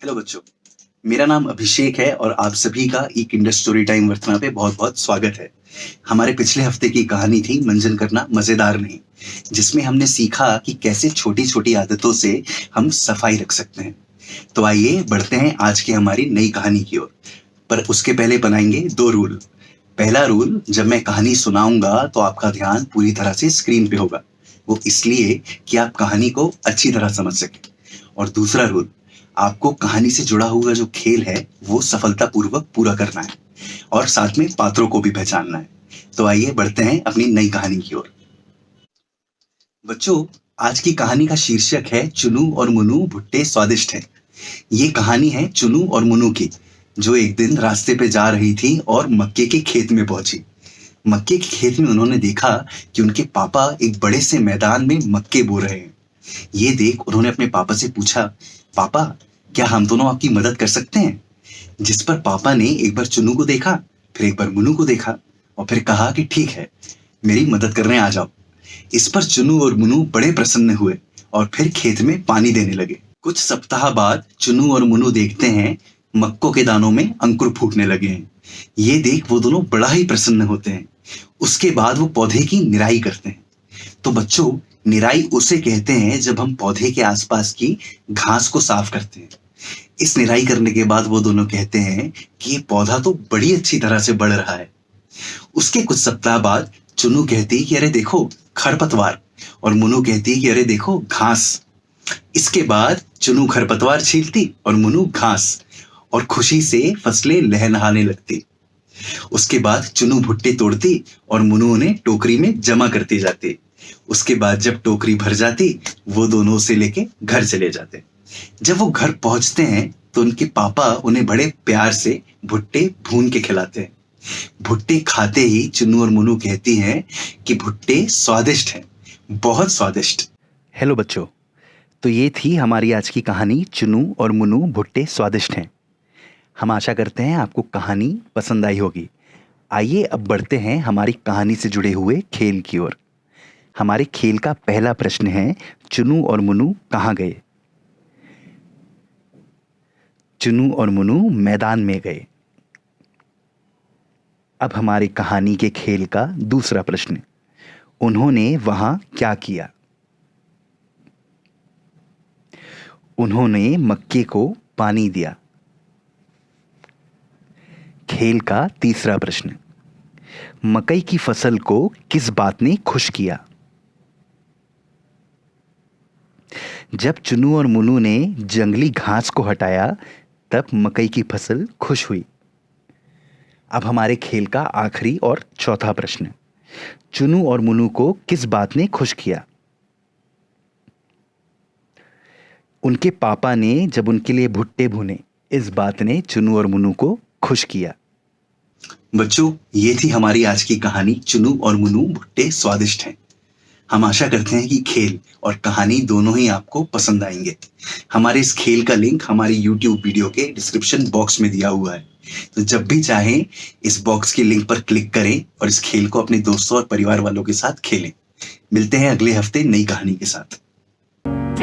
Hello बच्चों, मेरा नाम अभिषेक है और आप सभी का ई किंडर स्टोरी टाइम वर्तना पे बहुत-बहुत स्वागत है। हमारे पिछले हफ्ते की कहानी थी मंजन करना मजेदार नहीं, जिसमें हमने सीखा कि कैसे छोटी-छोटी आदतों से हम सफाई रख सकते हैं। तो आइए बढ़ते हैं आज की हमारी नई कहानी की ओर। पर उसके पहले बनाएंगे 2 रूल। पहला रूल, जब मैं कहानी सुनाऊंगा तो आपका ध्यान पूरी तरह से स्क्रीन पे होगा। वो इसलिए कि आप कहानी को अच्छी तरह समझ सकें। और दूसरा रूल, आपको कहानी से जुड़ा हुआ जो खेल है वो सफलतापूर्वक पूरा करना है और साथ में पात्रों को भी पहचानना है। तो आइए बढ़ते हैं अपनी नई कहानी की ओर। बच्चों, आज की कहानी का शीर्षक है चुनू और मुनू भुट्टे स्वादिष्ट हैं। ये कहानी है चुनू और मुनू की, जो एक दिन रास्ते पे जा रही थी और मक्के के खेत में पहुंची। मक्के के खेत में उन्होंने देखा कि उनके पापा एक बड़े से मैदान में मक्के बो रहे हैं। ये देख उन्होंने अपने पापा से पूछा, पापा, क्या हम दोनों आपकी मदद कर सकते हैं? जिस पर पापा ने एक बार चुनू को देखा, फिर एक बार मुनू को देखा और फिर कहा कि ठीक है, मेरी मदद करने आ जाओ। इस पर चुनू और मुनू बड़े प्रसन्न हुए और फिर खेत में पानी देने लगे। कुछ सप्ताह बाद चुनू और मुनू देखते हैं मक्कों के दानों में अंकुर फूटने लगे हैं। ये देख वो दोनों बड़ा ही प्रसन्न होते हैं। उसके बाद वो पौधे की निराई करते हैं। तो बच्चों, निराई उसे कहते हैं जब हम पौधे के आसपास की घास को साफ करते हैं। इस निराई करने के बाद वो दोनों कहते हैं कि ये पौधा तो बड़ी अच्छी तरह से बढ़ रहा है। उसके कुछ सप्ताह बाद चुनू कहती कि अरे देखो, खरपतवार, और मुनू कहती कि अरे देखो, घास। इसके बाद चुनू खरपतवार छीलती और मुनू घास, और खुशी से फसलें लहलहाने लगती। उसके बाद चुनू भुट्टे तोड़ती और मुनू उन्हें टोकरी में जमा करती जाती। उसके बाद जब टोकरी भर जाती, वो दोनों उसे लेके घर चले जाते। जब वो घर पहुंचते हैं तो उनके पापा उन्हें बड़े प्यार से भुट्टे भून के खिलाते हैं। भुट्टे खाते ही चुन्नू और मुन्नू कहती हैं कि भुट्टे स्वादिष्ट हैं, बहुत स्वादिष्ट। हेलो बच्चों, तो ये थी हमारी आज की कहानी चुन्नू और मुन्नू भुट्टे स्वादिष्ट हैं। हम आशा करते हैं आपको कहानी पसंद आई होगी। आइए अब बढ़ते हैं हमारी कहानी से जुड़े हुए खेल की ओर। हमारे खेल का पहला प्रश्न है, चुन्नू और मुन्नू कहाँ गए? चुन्नू और मुन्नू मैदान में गए। अब हमारी कहानी के खेल का दूसरा प्रश्न, उन्होंने वहां क्या किया? उन्होंने मक्के को पानी दिया। खेल का तीसरा प्रश्न, मकई की फसल को किस बात ने खुश किया? जब चुन्नू और मुन्नू ने जंगली घास को हटाया, तब मकई की फसल खुश हुई। अब हमारे खेल का आखिरी और चौथा प्रश्न, चुन्नू और मुन्नू को किस बात ने खुश किया? उनके पापा ने जब उनके लिए भुट्टे भुने, इस बात ने चुन्नू और मुन्नू को खुश किया। बच्चों, ये थी हमारी आज की कहानी चुन्नू और मुन्नू भुट्टे स्वादिष्ट हैं। हम आशा करते हैं कि खेल और कहानी दोनों ही आपको पसंद आएंगे। हमारे इस खेल का लिंक हमारी YouTube वीडियो के डिस्क्रिप्शन बॉक्स में दिया हुआ है। तो जब भी चाहें इस बॉक्स के लिंक पर क्लिक करें और इस खेल को अपने दोस्तों और परिवार वालों के साथ खेलें। मिलते हैं अगले हफ्ते नई कहानी के साथ।